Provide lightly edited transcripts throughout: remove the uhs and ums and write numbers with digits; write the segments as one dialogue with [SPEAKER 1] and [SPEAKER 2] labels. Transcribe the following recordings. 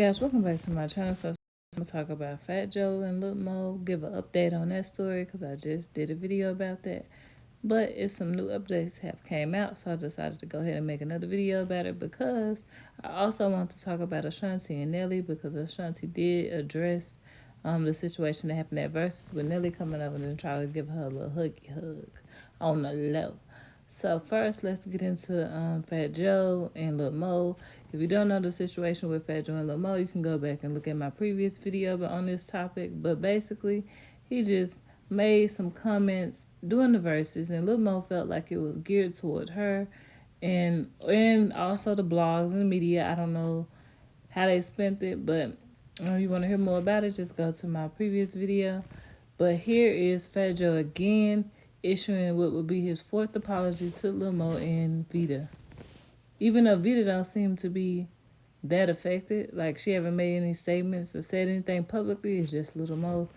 [SPEAKER 1] Guys, welcome back to my channel. So I'm going to talk about Fat Joe and Lil Mo, give an update on that story because I just did a video about that. But it's some new updates have came out, so I decided to go ahead and make another video about it because I also want to talk about Ashanti and Nelly because Ashanti did address the situation that happened at Versus with Nelly coming over and trying to give her a little huggy hug on the low. So first, let's get into Fat Joe and Lil Mo. If you don't know the situation with Fat Joe and Lil Mo, you can go back and look at my previous video on this topic. But basically, he just made some comments during the verses, and Lil Mo felt like it was geared toward her, and also the blogs and the media. I don't know how they spent it, but if you want to hear more about it, just go to my previous video. But here is Fat Joe again, issuing what would be his fourth apology to Lil Mo and Vita. Even though Vita don't seem to be that affected, like she haven't made any statements or said anything publicly, it's just Lil Mo.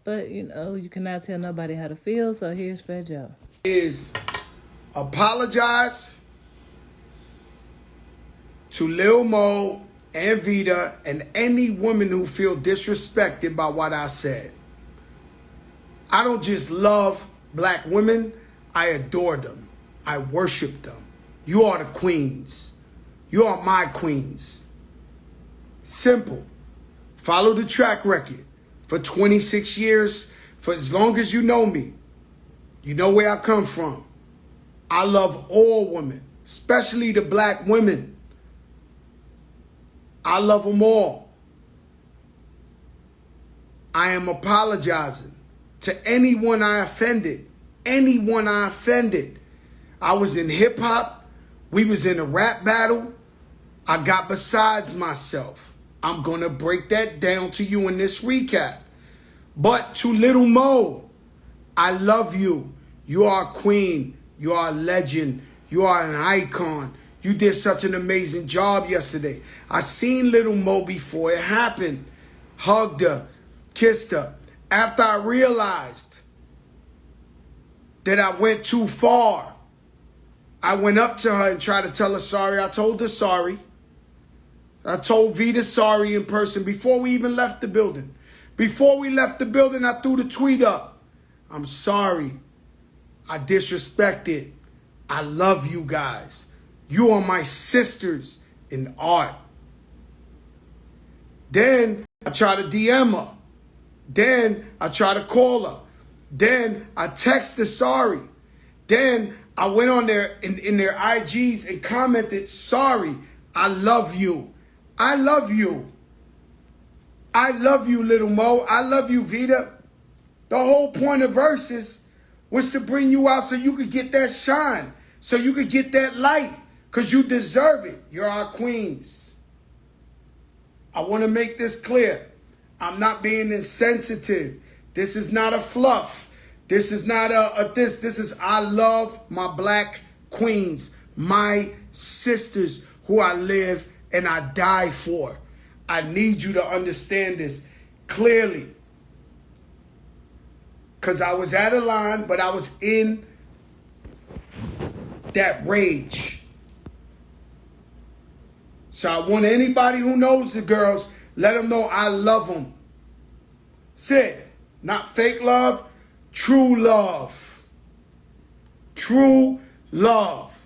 [SPEAKER 1] But, you know, you cannot tell nobody how to feel, so here's Fat Joe.
[SPEAKER 2] Is apologize to Lil Mo and Vita and any woman who feel disrespected by what I said. I don't just love black women, I adore them. I worship them. You are the queens. You are my queens. Simple. Follow the track record. For 26 years, for as long as you know me, you know where I come from. I love all women, especially the black women. I love them all. I am apologizing to anyone I offended. Anyone I offended. I was in hip hop. We was in a rap battle. I got besides myself. I'm going to break that down to you in this recap. But to Lil Mo, I love you. You are a queen. You are a legend. You are an icon. You did such an amazing job yesterday. I seen Lil Mo before it happened. Hugged her. Kissed her. After I realized that I went too far, I went up to her and tried to tell her sorry. I told her sorry. I told Vita sorry in person before we even left the building. Before we left the building, I threw the tweet up. I'm sorry. I disrespected. I love you guys. You are my sisters in art. Then I tried to DM her. Then I tried to call her. Then I texted sorry. Then I went on there in their IGs and commented, sorry, I love you. I love you. I love you, Lil Mo. I love you, Vita. The whole point of Versus was to bring you out so you could get that shine, so you could get that light, because you deserve it. You're our queens. I want to make this clear. I'm not being insensitive. This is not a fluff. This is not this. This is I love my black queens, my sisters who I live and I die for. I need you to understand this clearly. Because I was out of line, but I was in that rage. So I want anybody who knows the girls, let them know I love them. Said, not fake love, true love. True love.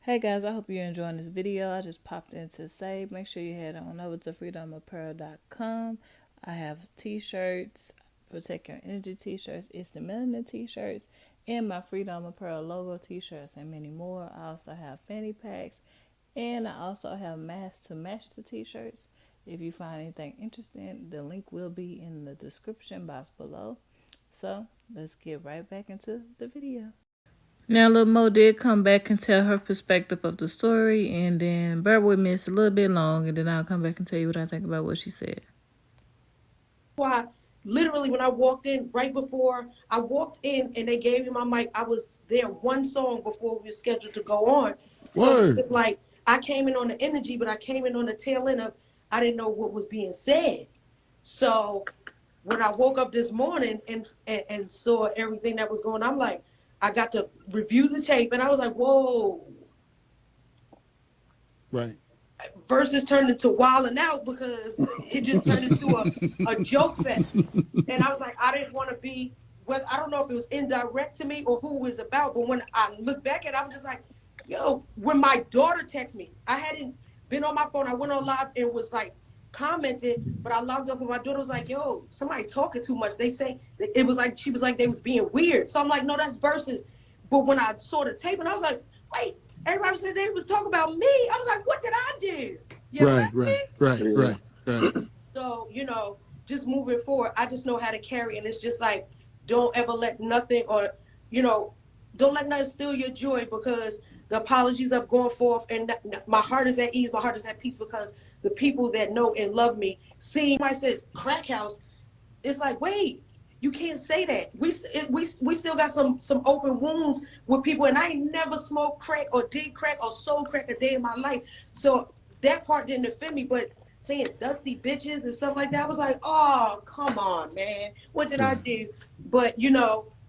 [SPEAKER 1] Hey guys, I hope you're enjoying this video. I just popped in to say, make sure you head on over to FreeDomeApparel.com. I have t-shirts, Protect Your Energy t-shirts, It's the Melanin t-shirts, and my FreeDome Apparel logo t-shirts and many more. I also have fanny packs, and I also have masks to match the t-shirts. If you find anything interesting, the link will be in the description box below. So let's get right back into the video. Now, Lil Mo did come back and tell her perspective of the story, and then bear with me, it's a little bit long, and then I'll come back and tell you what I think about what she said.
[SPEAKER 3] Why? Literally, when I walked in, right before I walked in and they gave me my mic, I was there one song before we were scheduled to go on. So it's like I came in on the energy, but I came in on the tail end of I didn't know what was being said. So when I woke up this morning and saw everything that was going on, I'm like, I got to review the tape and I was like, whoa,
[SPEAKER 4] Right.
[SPEAKER 3] Versus turned into wilding out because it just turned into a joke fest. And I was like, I didn't want to be, well, I don't know if it was indirect to me or who it was about, but when I look back at it, I'm just like, yo, when my daughter texted me, I hadn't been on my phone. I went on live and was like commenting, but I logged up and my daughter was like, yo, somebody talking too much. They say, it was like, she was like, they was being weird. So I'm like, no, that's versus. But when I saw the tape and I was like, wait, everybody said they was talking about me. I was like, what did I do?
[SPEAKER 4] Right.
[SPEAKER 3] So, just moving forward, I just know how to carry. And it's just like, don't ever let nothing or, don't let nothing steal your joy because the apologies of going forth and my heart is at ease. My heart is at peace because the people that know and love me, see, I says crack house. It's like, wait, you can't say that. We still got some open wounds with people, and I ain't never smoked crack or did crack or sold crack a day in my life. So that part didn't offend me, but saying dusty bitches and stuff like that, I was like, oh, come on, man. What did I do? But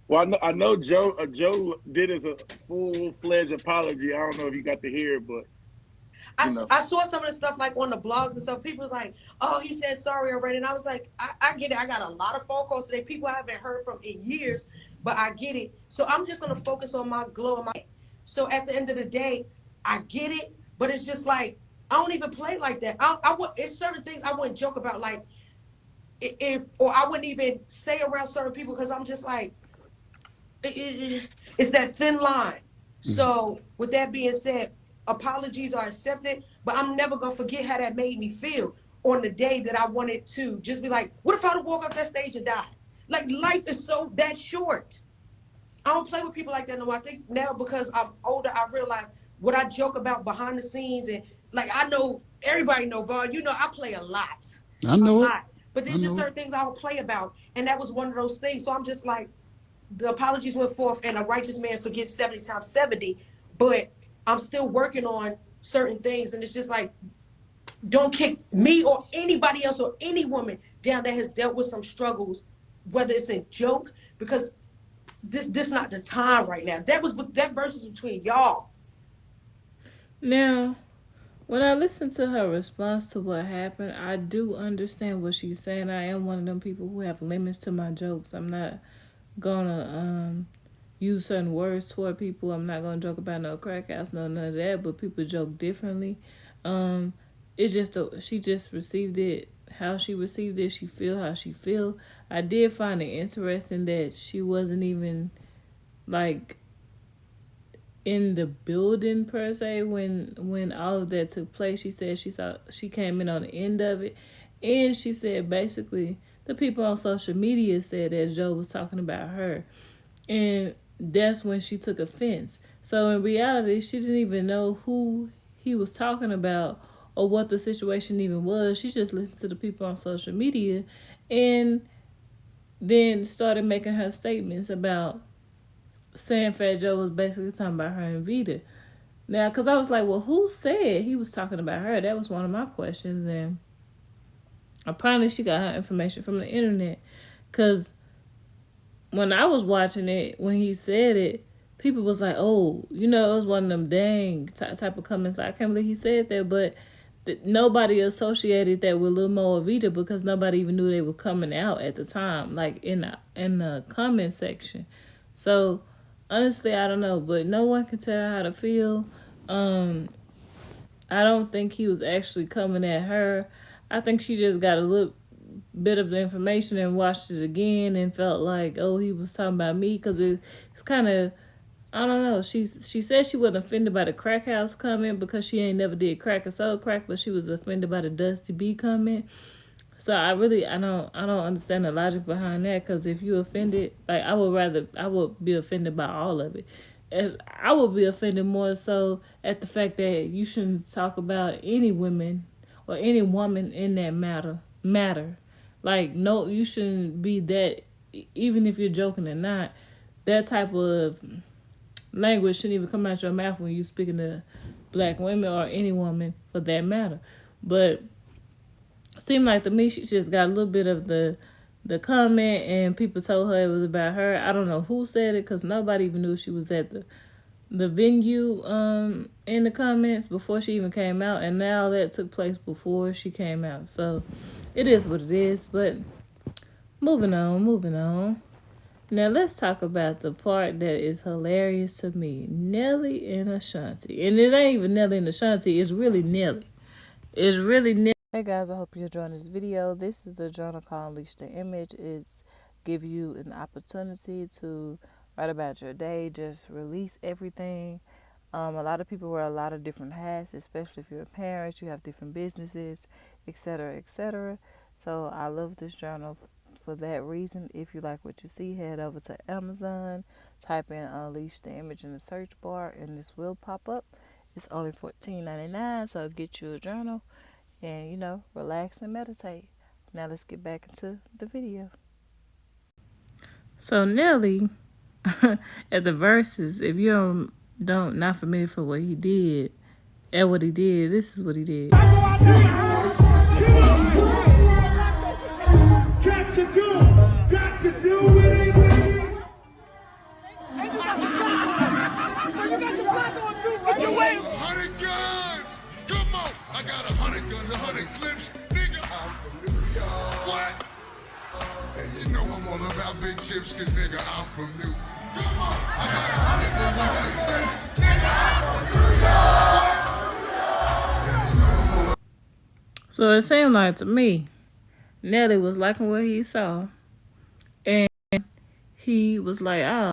[SPEAKER 5] Well, I know Joe did as a full-fledged apology. I don't know if you got to hear it, but
[SPEAKER 3] I saw some of the stuff like on the blogs and stuff. People was like, oh, he said sorry already. And I was like, I get it. I got a lot of phone calls today. People I haven't heard from in years, but I get it. So I'm just going to focus on my glow and my. So at the end of the day, I get it. But it's just like, I don't even play like that. It's certain things I wouldn't joke about. Like or I wouldn't even say around certain people because I'm just like, it's that thin line. So with that being said, apologies are accepted, but I'm never gonna forget how that made me feel on the day that I wanted to just be like, what if I would walk off that stage and die? Like life is so that short. I don't play with people like that no more. I think now because I'm older, I realize what I joke about behind the scenes and like I know everybody know Vaughn, I play a lot.
[SPEAKER 4] I know it.
[SPEAKER 3] But there's just certain things I will play about. And that was one of those things. So I'm just like, the apologies went forth and a righteous man forgives 70 times 70, but I'm still working on certain things. And it's just like, don't kick me or anybody else or any woman down that has dealt with some struggles, whether it's a joke, because this not the time right now. That verse is between y'all.
[SPEAKER 1] Now, when I listen to her response to what happened, I do understand what she's saying. I am one of them people who have limits to my jokes. I'm not gonna use certain words toward people. I'm not gonna joke about no crack house, none of that. But people joke differently. It's just she just received it how she received it. She feel how she feel. I did find it interesting that she wasn't even like in the building per se when all of that took place. She said she came in on the end of it, and she said basically the people on social media said that Joe was talking about her, and that's when she took offense. So in reality, she didn't even know who he was talking about or what the situation even was. She just listened to the people on social media and then started making her statements about saying Fat Joe was basically talking about her and Vita. Now, because I was like, well, who said he was talking about her? That was one of my questions. And apparently she got her information from the internet. Because when I was watching it, when he said it, people was like, oh, it was one of them dang type of comments. Like, I can't believe he said that. But nobody associated that with Lil Mo or Vita because nobody even knew they were coming out at the time, like in the comment section. So honestly, I don't know, but no one can tell how to feel. I don't think he was actually coming at her. I think she just got a little bit of the information and watched it again and felt like, oh, he was talking about me because it's kind of, I don't know. She said she wasn't offended by the crack house comment because she ain't never did crack or sold crack, but she was offended by the Dusty B comment. So I don't understand the logic behind that because if you offended, like I would be offended by all of it. I would be offended more so at the fact that you shouldn't talk about any women or any woman in that matter. Like no, you shouldn't be that. Even if you're joking or not, that type of language shouldn't even come out your mouth when you're speaking to black women or any woman for that matter. But seemed like to me she just got a little bit of the comment and people told her it was about her. I don't know who said it because nobody even knew she was at the the venue in the comments before she even came out, and now that took place before she came out. So it is what it is. But moving on, moving on. Now let's talk about the part that is hilarious to me. Nelly and Ashanti. And it ain't even Nelly and Ashanti, it's really Nelly. It's really Nelly. Hey guys, I hope you're enjoying this video. This is the journal called Unleash the Image. It's give you an opportunity to write about your day, just release everything. A lot of people wear a lot of different hats, especially if you're a parent, you have different businesses, etc., etc. So I love this journal for that reason. If you like what you see, head over to Amazon, type in Unleash the Image in the search bar, and this will pop up. It's only $14.99, so get you a journal and, relax and meditate. Now let's get back into the video. So Nelly, at the verses, if you don't not familiar for what he did, this is what he did.
[SPEAKER 4] Got to do with it. And you got the block on too, right? You wait. 100 guns. Come on. I got 100 guns, 100 clips. Nigga, I'm from New York. What? And you know I'm all about big chips, cause nigga, I'm from New York. Come on. I got 100 guns, 100 clips. Nigga, I'm from New York.
[SPEAKER 1] So it seemed like to me, Nelly was liking what he saw. And he was like, oh,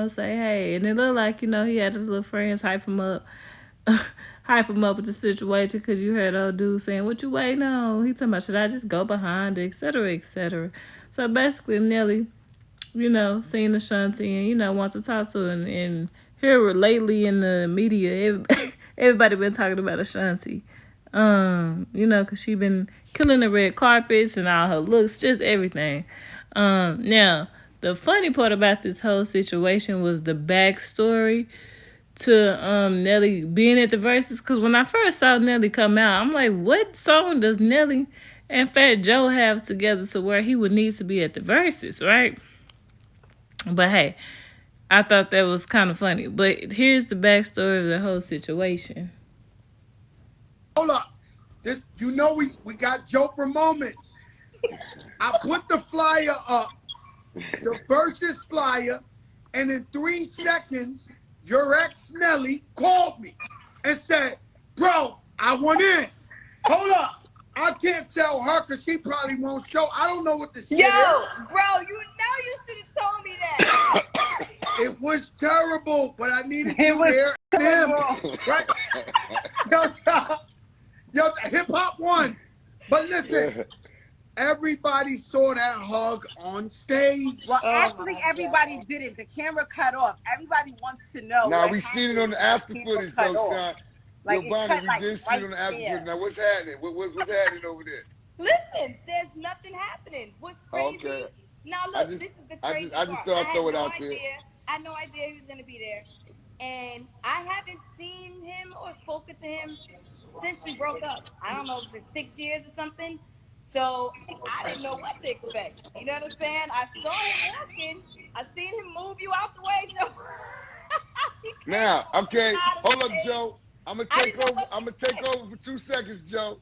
[SPEAKER 1] say hey. And it looked like, he had his little friends hype him up. Hype him up with the situation, because you heard old dude saying, what you waiting on? He talking about, should I just go behind it, etc., etc. So basically, Nelly, seen Ashanti and, want to talk to her. And here lately in the media, everybody been talking about Ashanti. Because she been killing the red carpets and all her looks, just everything. Now, the funny part about this whole situation was the backstory to Nelly being at the verses. Because when I first saw Nelly come out, I'm like, what song does Nelly and Fat Joe have together to where he would need to be at the verses, right? But hey, I thought that was kind of funny. But here's the backstory of the whole situation.
[SPEAKER 2] Hold up. This, we got Joker moments. I put the flyer up, the versus flyer, and in 3 seconds, your ex Nelly called me and said, bro, I want in. Hold up. I can't tell her because she probably won't show. I don't know what the shit is.
[SPEAKER 6] Bro, you should have told me that.
[SPEAKER 2] It was terrible, but I needed you there and him. Right? Yo, hip-hop won. But listen, everybody saw that hug on stage.
[SPEAKER 7] Well, actually, everybody didn't. The camera cut off. Everybody wants to know.
[SPEAKER 4] Now, we seen it on the after footage, though, Sean.
[SPEAKER 7] Like,
[SPEAKER 4] Yo, Bonnie, we did see it on the after footage. Now, what's happening? What's happening over there?
[SPEAKER 6] Listen, there's nothing happening. What's crazy? Okay. Now, look, this is the crazy part.
[SPEAKER 4] I just thought I'd throw it out there.
[SPEAKER 6] I had no idea he was going to be there. And I haven't seen him or spoken to him since we broke up. I don't know if it's 6 years or something. So I didn't know what to expect. You know what I'm saying? I saw him walking. I seen him move you out the way, Joe.
[SPEAKER 4] Now, okay, hold up, Joe. I'm gonna take over for 2 seconds, Joe.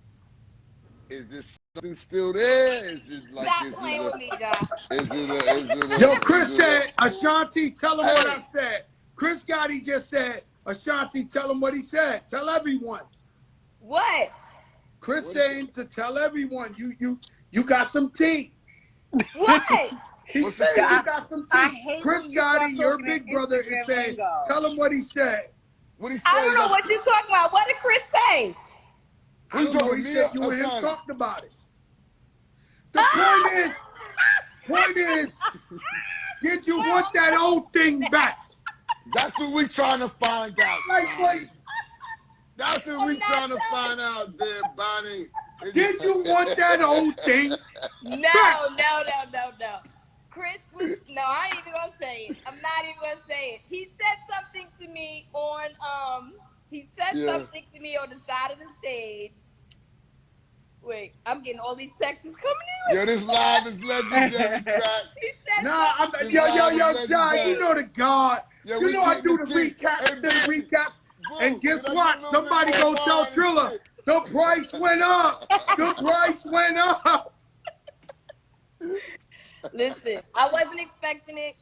[SPEAKER 4] Is this something still there? Is it like
[SPEAKER 6] Stop playing with me, Josh.
[SPEAKER 2] Yo, Chris said, Ashanti, tell him what I said. Chris Gotti just said, Ashanti, tell him what he said. Tell everyone.
[SPEAKER 6] What?
[SPEAKER 2] Chris saying to tell everyone, you got some tea.
[SPEAKER 6] What?
[SPEAKER 2] He said you got some tea. Chris Gotti, your big brother, is saying, tell him what he said.
[SPEAKER 4] What he said?
[SPEAKER 6] I don't know what you're talking about. What did Chris say?
[SPEAKER 2] I don't know. He said you and him talked about it. The point is, did you want that old thing back?
[SPEAKER 4] That's what we trying to find out. That's what we trying to find out there, Bonnie.
[SPEAKER 2] Did you want that old thing?
[SPEAKER 6] No. Chris was, I ain't even gonna say it. I'm not even gonna say it. He said something to me on, something to me on the side of the stage. Wait, I'm getting all these texts coming in.
[SPEAKER 4] Yo, this live is legendary, crack.
[SPEAKER 6] He said
[SPEAKER 2] Nah,
[SPEAKER 6] something.
[SPEAKER 2] yo,
[SPEAKER 4] legendary.
[SPEAKER 2] John, you know the God.
[SPEAKER 4] Yo,
[SPEAKER 2] You
[SPEAKER 4] we
[SPEAKER 2] know I
[SPEAKER 4] getting
[SPEAKER 2] do
[SPEAKER 4] the
[SPEAKER 2] the
[SPEAKER 4] tea.
[SPEAKER 2] recaps
[SPEAKER 4] Hey,
[SPEAKER 2] to the recaps.
[SPEAKER 4] Boo,
[SPEAKER 2] And guess
[SPEAKER 4] can I get a
[SPEAKER 2] what?
[SPEAKER 4] little
[SPEAKER 2] Somebody
[SPEAKER 4] bit
[SPEAKER 2] go
[SPEAKER 4] more
[SPEAKER 2] tell
[SPEAKER 4] wine and
[SPEAKER 2] Trilla,
[SPEAKER 4] shit?
[SPEAKER 2] the price went up. The price went up.
[SPEAKER 6] Listen, I wasn't expecting it.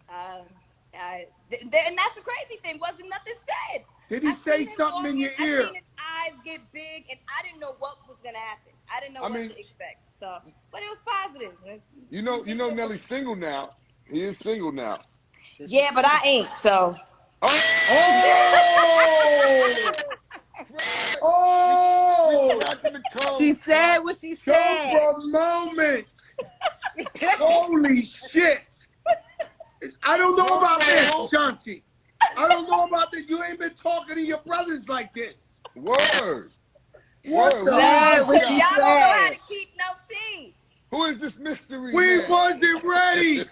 [SPEAKER 6] And that's the crazy thing. Wasn't nothing said.
[SPEAKER 2] Did he say something in your
[SPEAKER 6] I
[SPEAKER 2] ear?
[SPEAKER 6] seen his eyes get big, and I didn't know what was gonna happen. I didn't know what to expect. So, but it was positive.
[SPEAKER 4] You know, Nelly's single now. He is single now.
[SPEAKER 6] Yeah, but I ain't. So.
[SPEAKER 2] Oh!
[SPEAKER 4] Cracking the code.
[SPEAKER 7] She said what she said.
[SPEAKER 2] Cobra moment. Holy shit. I don't know about this, Ashanti. I don't know about this. You ain't been talking to your brothers like this.
[SPEAKER 4] Word.
[SPEAKER 2] What
[SPEAKER 4] Word.
[SPEAKER 2] the?
[SPEAKER 7] Said what she
[SPEAKER 6] Y'all don't know how
[SPEAKER 7] said.
[SPEAKER 6] to keep no tea.
[SPEAKER 4] Who is this mystery
[SPEAKER 2] We
[SPEAKER 4] man?
[SPEAKER 2] wasn't ready.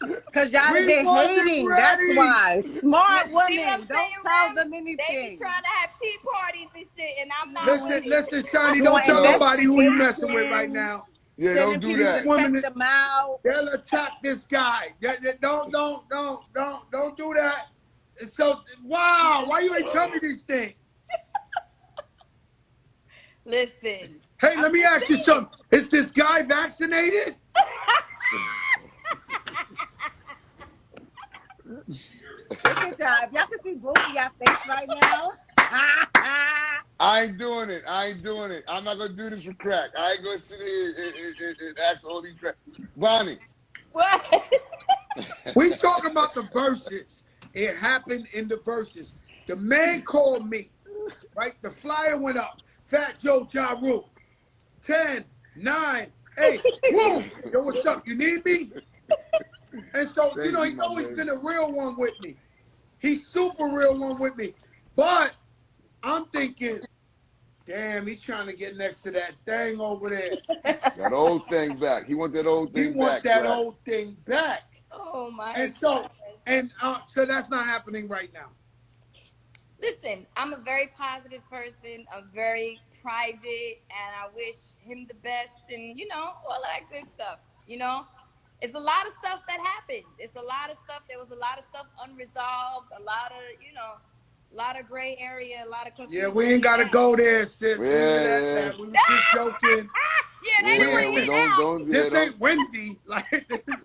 [SPEAKER 7] Because y'all have been
[SPEAKER 2] wasn't
[SPEAKER 7] hating.
[SPEAKER 2] ready.
[SPEAKER 7] That's why. Smart
[SPEAKER 6] See what I'm
[SPEAKER 7] women. Don't
[SPEAKER 6] saying,
[SPEAKER 7] tell
[SPEAKER 6] Ray?
[SPEAKER 7] them
[SPEAKER 6] They
[SPEAKER 7] anything.
[SPEAKER 6] be trying to have tea parties and shit, and I'm not with it.
[SPEAKER 2] Listen, Shani,
[SPEAKER 7] Doing
[SPEAKER 2] don't tell nobody who you messing with right
[SPEAKER 7] investigations,
[SPEAKER 2] now.
[SPEAKER 4] Yeah,
[SPEAKER 7] sending
[SPEAKER 4] don't do
[SPEAKER 7] people
[SPEAKER 4] that.
[SPEAKER 7] to check them out.
[SPEAKER 2] They'll attack this guy. Don't do that. So, wow, why you ain't tell me these things?
[SPEAKER 6] Listen.
[SPEAKER 2] Hey, let me ask you something. Is this guy vaccinated?
[SPEAKER 7] Look at y'all. If y'all can see both of y'all face right now.
[SPEAKER 4] I ain't doing it. I'm not going to do this for crack. I ain't going to sit here and ask all these cracks. Bonnie.
[SPEAKER 6] What?
[SPEAKER 2] We talking about the verses. It happened in the verses. The man called me, right? The flyer went up. Fat Joe Ja Rule. 10, 9, 8. Woo! Yo, what's up? You need me? And so,
[SPEAKER 4] Thank you,
[SPEAKER 2] he's always
[SPEAKER 4] baby.
[SPEAKER 2] been a real one with me. He's super real one with me. But I'm thinking, damn, he's trying to get next to that thing over there.
[SPEAKER 4] That old thing back. He want that old thing back.
[SPEAKER 2] He want that
[SPEAKER 4] crack.
[SPEAKER 2] old thing back.
[SPEAKER 6] Oh my
[SPEAKER 2] And
[SPEAKER 6] God.
[SPEAKER 2] so that's not happening right now.
[SPEAKER 6] Listen, I'm a very positive person. I'm very private, and I wish him the best, and all of that good stuff. It's a lot of stuff that happened. It's a lot of stuff. There was a lot of stuff unresolved. A lot of gray area. A lot of confusion.
[SPEAKER 2] Yeah, we ain't gotta go there, sis.
[SPEAKER 4] Yeah.
[SPEAKER 2] Leave it at that. We were just joking.
[SPEAKER 6] Yeah, they don't want to hear now.
[SPEAKER 2] This ain't Wendy. Like this is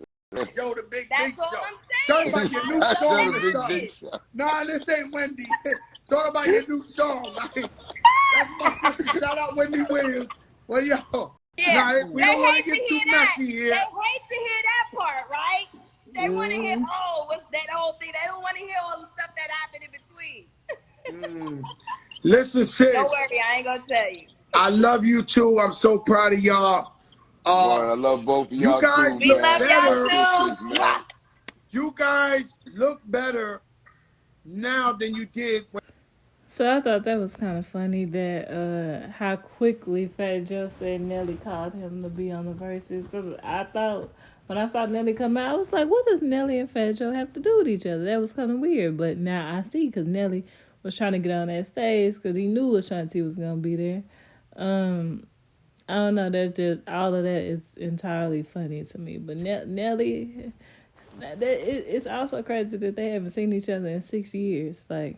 [SPEAKER 2] Joe the Big
[SPEAKER 6] That's
[SPEAKER 2] Big
[SPEAKER 6] all
[SPEAKER 2] Show.
[SPEAKER 6] I'm saying.
[SPEAKER 2] Talk about your new
[SPEAKER 4] Joe
[SPEAKER 2] song
[SPEAKER 4] the
[SPEAKER 2] or
[SPEAKER 4] Big
[SPEAKER 2] something.
[SPEAKER 4] Big Show.
[SPEAKER 2] Nah, this ain't Wendy. Talk about your new song. Like, that's my sister. Shout out Wendy Williams. Well, yo.
[SPEAKER 6] Yeah,
[SPEAKER 2] Nah, we don't want to get too messy here.
[SPEAKER 6] They hate to hear that part, right? They want to hear, what's that whole thing? They don't want to hear all the stuff that happened in between.
[SPEAKER 2] Listen, sis.
[SPEAKER 6] Don't worry, I ain't gonna tell you.
[SPEAKER 2] I love you too. I'm so proud of y'all.
[SPEAKER 4] Boy, I love both of y'all
[SPEAKER 2] guys
[SPEAKER 4] too,
[SPEAKER 2] look
[SPEAKER 6] We love
[SPEAKER 2] better.
[SPEAKER 6] y'all too.
[SPEAKER 2] You guys look better now than you did when
[SPEAKER 1] So I thought that was kind of funny that how quickly Fat Joe said Nelly called him to be on the verses. Cause I thought when I saw Nelly come out, I was like, what does Nelly and Fat Joe have to do with each other? That was kind of weird. But now I see because Nelly was trying to get on that stage because he knew Ashanti was gonna be there. I don't know. That's just all of that is entirely funny to me. But Nelly, it's also crazy that they haven't seen each other in 6 years. Like.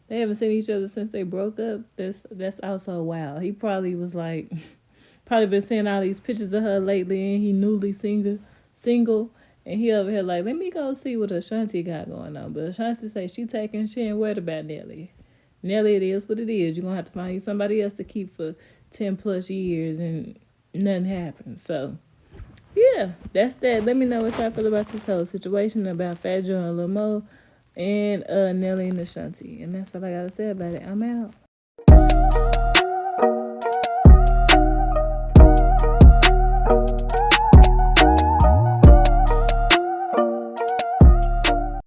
[SPEAKER 1] They haven't seen each other since they broke up. That's also wild. He probably was like, probably been seeing all these pictures of her lately, and he newly single, and he over here like, let me go see what Ashanti got going on. But Ashanti say she ain't worried about Nelly. Nelly, it is what it is. You're gonna have to find you somebody else to keep for 10+ years, and nothing happens. So, yeah, that's that. Let me know what y'all feel about this whole situation about Fat Joe and Lil Mo. And Nelly and Ashanti. And that's all I gotta say about it. I'm out.